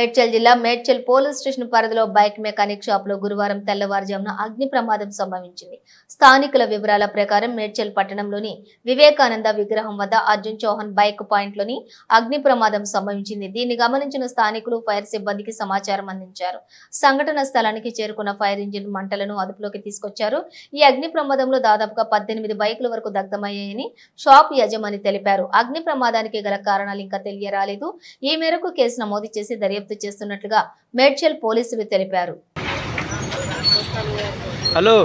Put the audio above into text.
మేడ్చల్ జిల్లా Medchal police station పరిధిలో bike mechanic shop లో గురువారం తెల్లవారుజామున అగ్ని ప్రమాదం సంభవించింది. స్థానికుల వివరాల ప్రకారం మేడ్చల్ పట్టణంలోని వివేకానంద విగ్రహం వద్ద అర్జున్ చౌహాన్ బైక్ పాయింట్ లోని అగ్ని ప్రమాదం సంభవించింది. దీన్ని గమనించిన స్థానికులు ఫైర్ సిబ్బందికి సమాచారం అందించారు. సంఘటన స్థలానికి చేరుకున్న ఫైర్ ఇంజిన్ మంటలను అదుపులోకి తీసుకొచ్చారు. ఈ అగ్ని ప్రమాదంలో దాదాపుగా 18 బైకుల వరకు దగ్ధమయ్యాయని షాప్ యజమాని తెలిపారు. అగ్ని ప్రమాదానికి గల కారణాలు ఇంకా తెలియరాలేదు. ఈ మేరకు కేసు నమోదు చేసి దర్యాప్తు చేస్తున్నట్లుగా మేడ్చల్ పోలీసులు తెలిపారు. హలో